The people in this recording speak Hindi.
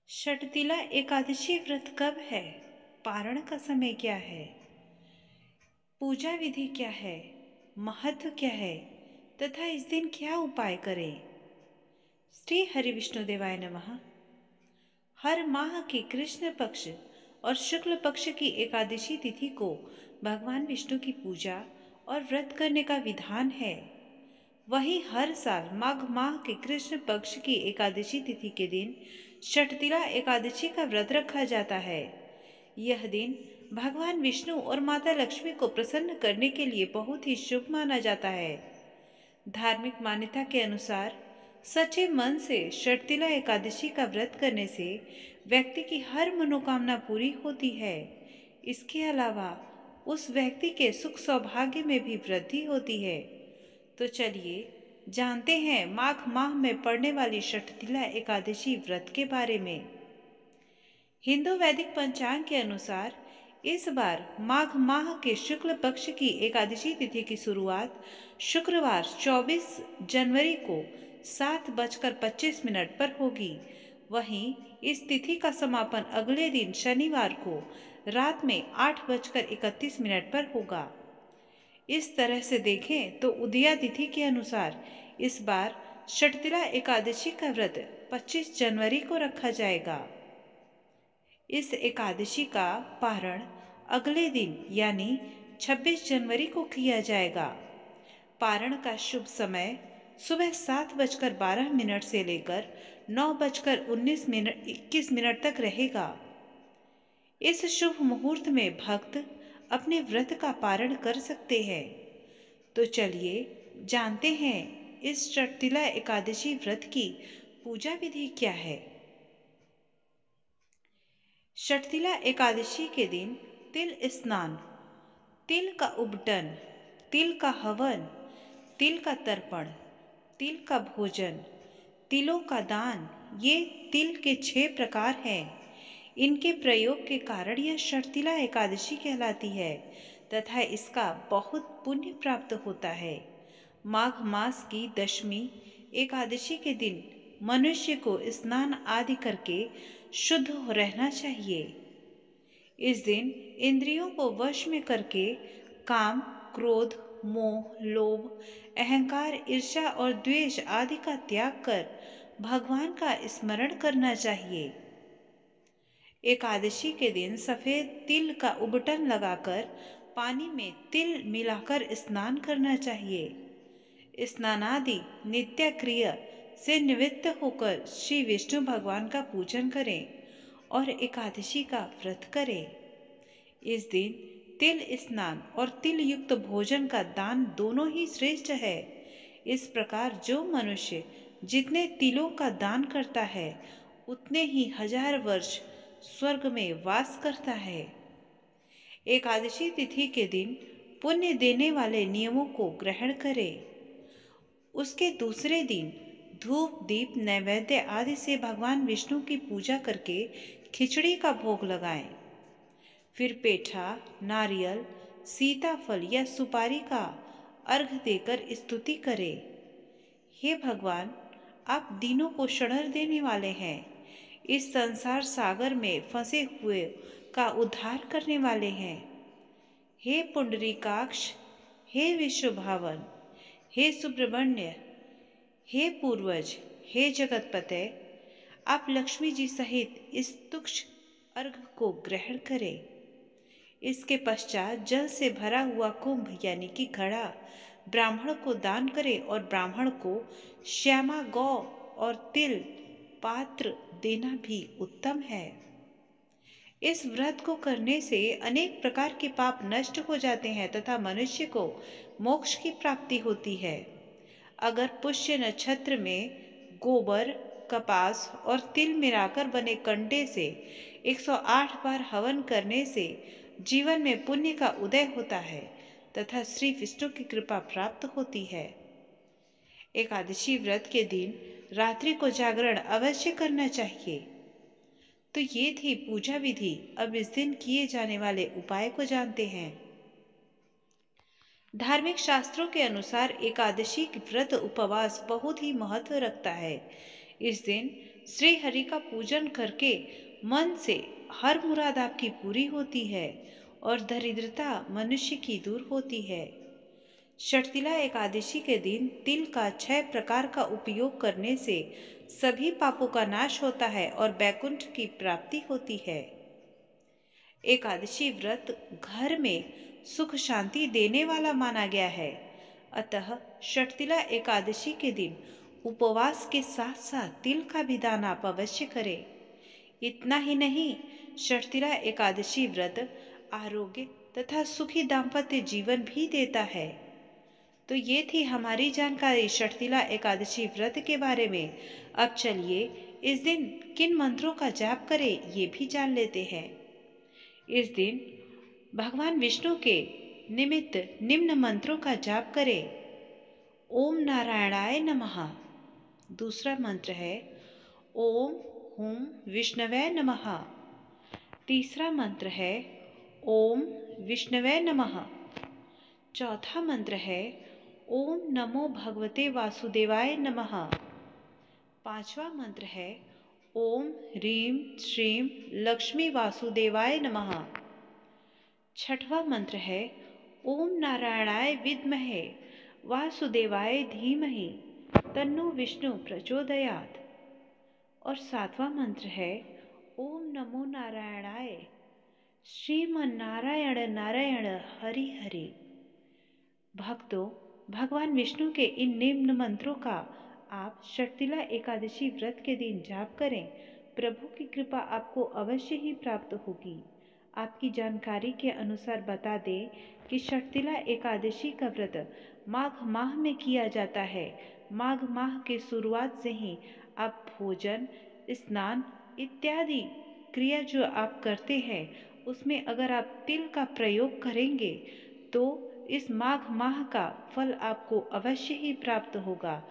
षटतिला एकादशी व्रत कब है? पारण का समय क्या है? पूजा विधि क्या है? महत्व क्या है तथा इस दिन क्या उपाय करें? श्री हरि विष्णुदेवाय नमः। हर माह के कृष्ण पक्ष और शुक्ल पक्ष की एकादशी तिथि को भगवान विष्णु की पूजा और व्रत करने का विधान है। वहीं हर साल माघ माह के कृष्ण पक्ष की एकादशी तिथि के दिन षटतिला एकादशी का व्रत रखा जाता है। यह दिन भगवान विष्णु और माता लक्ष्मी को प्रसन्न करने के लिए बहुत ही शुभ माना जाता है। धार्मिक मान्यता के अनुसार सच्चे मन से षटतिला एकादशी का व्रत करने से व्यक्ति की हर मनोकामना पूरी होती है। इसके अलावा उस व्यक्ति के सुख सौभाग्य में भी वृद्धि होती है। तो चलिए जानते हैं माघ माह में पड़ने वाली षटतिला एकादशी व्रत के बारे में। हिंदू वैदिक पंचांग के अनुसार इस बार माघ माह के शुक्ल पक्ष की एकादशी तिथि की शुरुआत शुक्रवार 24 जनवरी को 7:25 पर होगी। वहीं इस तिथि का समापन अगले दिन शनिवार को रात में 8:31 पर होगा। इस तरह से देखें तो उदया तिथि के अनुसार इस बार षटतिला एकादशी का व्रत 25 जनवरी को रखा जाएगा। इस एकादशी का पारण अगले दिन यानी 26 जनवरी को किया जाएगा। पारण का शुभ समय सुबह 7:12 से लेकर 9:21 तक रहेगा। इस शुभ मुहूर्त में भक्त अपने व्रत का पारण कर सकते हैं। तो चलिए जानते हैं इस षटतिला एकादशी व्रत की पूजा विधि क्या है। षटतिला एकादशी के दिन तिल स्नान, तिल का उबटन, तिल का हवन, तिल का तर्पण, तिल का भोजन, तिलों का दान, ये तिल के 6 प्रकार हैं। इनके प्रयोग के कारण यह षटतिला एकादशी कहलाती है तथा इसका बहुत पुण्य प्राप्त होता है। माघ मास की दशमी एकादशी के दिन मनुष्य को स्नान आदि करके शुद्ध रहना चाहिए। इस दिन इंद्रियों को वश में करके काम, क्रोध, मोह, लोभ, अहंकार, ईर्ष्या और द्वेष आदि का त्याग कर भगवान का स्मरण करना चाहिए। एकादशी के दिन सफेद तिल का उबटन लगाकर पानी में तिल मिलाकर स्नान करना चाहिए। स्नानादि नित्य क्रिया से निवृत्त होकर श्री विष्णु भगवान का पूजन करें और एकादशी का व्रत करें। इस दिन तिल स्नान और तिल युक्त भोजन का दान दोनों ही श्रेष्ठ है। इस प्रकार जो मनुष्य जितने तिलों का दान करता है उतने ही 1000 वर्ष स्वर्ग में वास करता है। एकादशी तिथि के दिन पुण्य देने वाले नियमों को ग्रहण करें। उसके दूसरे दिन धूप, दीप, नैवेद्य आदि से भगवान विष्णु की पूजा करके खिचड़ी का भोग लगाएं। फिर पेठा, नारियल, सीताफल या सुपारी का अर्घ देकर स्तुति करें। हे भगवान, आप दीनों को शरण देने वाले हैं। इस संसार सागर में फंसे हुए का उद्धार करने वाले हैं। हे पुंडरीकाक्ष, हे विश्वभावन, हे सुब्रमण्य, हे पूर्वज, हे जगतपते, आप लक्ष्मी जी सहित इस तुक्ष अर्घ को ग्रहण करें। इसके पश्चात जल से भरा हुआ कुंभ यानी कि घड़ा ब्राह्मण को दान करें और ब्राह्मण को श्यामा गौ और तिल पात्र देना भी उत्तम है। इस व्रत को करने से अनेक प्रकार के पाप नष्ट हो जाते हैं तथा मनुष्य को मोक्ष की प्राप्ति होती है। अगर पुष्य नक्षत्र में गोबर, कपास और तिल मिलाकर बने कंडे से 108 बार हवन करने से जीवन में पुण्य का उदय होता है तथा श्री विष्णु की कृपा प्राप्त होती है। एकादशी व्रत के दिन रात्रि को जागरण अवश्य करना चाहिए। तो ये थी पूजा विधि। अब इस दिन किए जाने वाले उपाय को जानते हैं। धार्मिक शास्त्रों के अनुसार एकादशी व्रत उपवास बहुत ही महत्व रखता है। इस दिन श्री हरि का पूजन करके मन से हर मुराद आपकी पूरी होती है और दरिद्रता मनुष्य की दूर होती है। षटतिला एकादशी के दिन तिल का 6 प्रकार का उपयोग करने से सभी पापों का नाश होता है और बैकुंठ की प्राप्ति होती है। एकादशी व्रत घर में सुख शांति देने वाला माना गया है। अतः षटतिला एकादशी के दिन उपवास के साथ साथ तिल का भी दान आप अवश्य करें। इतना ही नहीं, षटतिला एकादशी व्रत आरोग्य तथा सुखी दाम्पत्य जीवन भी देता है। तो ये थी हमारी जानकारी षटतिला एकादशी व्रत के बारे में। अब चलिए इस दिन किन मंत्रों का जाप करें ये भी जान लेते हैं। इस दिन भगवान विष्णु के निमित्त निम्न मंत्रों का जाप करें। ओम नारायणाय नमः। दूसरा मंत्र है ओम हुं विष्णवे नमः। तीसरा मंत्र है ओम विष्णवे नमः। चौथा मंत्र है ओम नमो भगवते वासुदेवाय नमः। पांचवा मंत्र है ओम ह्रीं श्रीं लक्ष्मी वासुदेवाय नमः। छठवां मंत्र है ओम नारायणाय विद्महे वासुदेवाय धीमहि तन्नो विष्णु प्रचोदयात्। और सातवां मंत्र है ओम नमो नारायणाय श्रीमन्नारायण नारायण हरि हरि। भक्तों, भगवान विष्णु के इन निम्न मंत्रों का आप षटतिला एकादशी व्रत के दिन जाप करें। प्रभु की कृपा आपको अवश्य ही प्राप्त होगी। आपकी जानकारी के अनुसार बता दें कि षटतिला एकादशी का व्रत माघ माह में किया जाता है। माघ माह के शुरुआत से ही आप भोजन, स्नान इत्यादि क्रिया जो आप करते हैं उसमें अगर आप तिल का प्रयोग करेंगे तो इस माघ माह का फल आपको अवश्य ही प्राप्त होगा।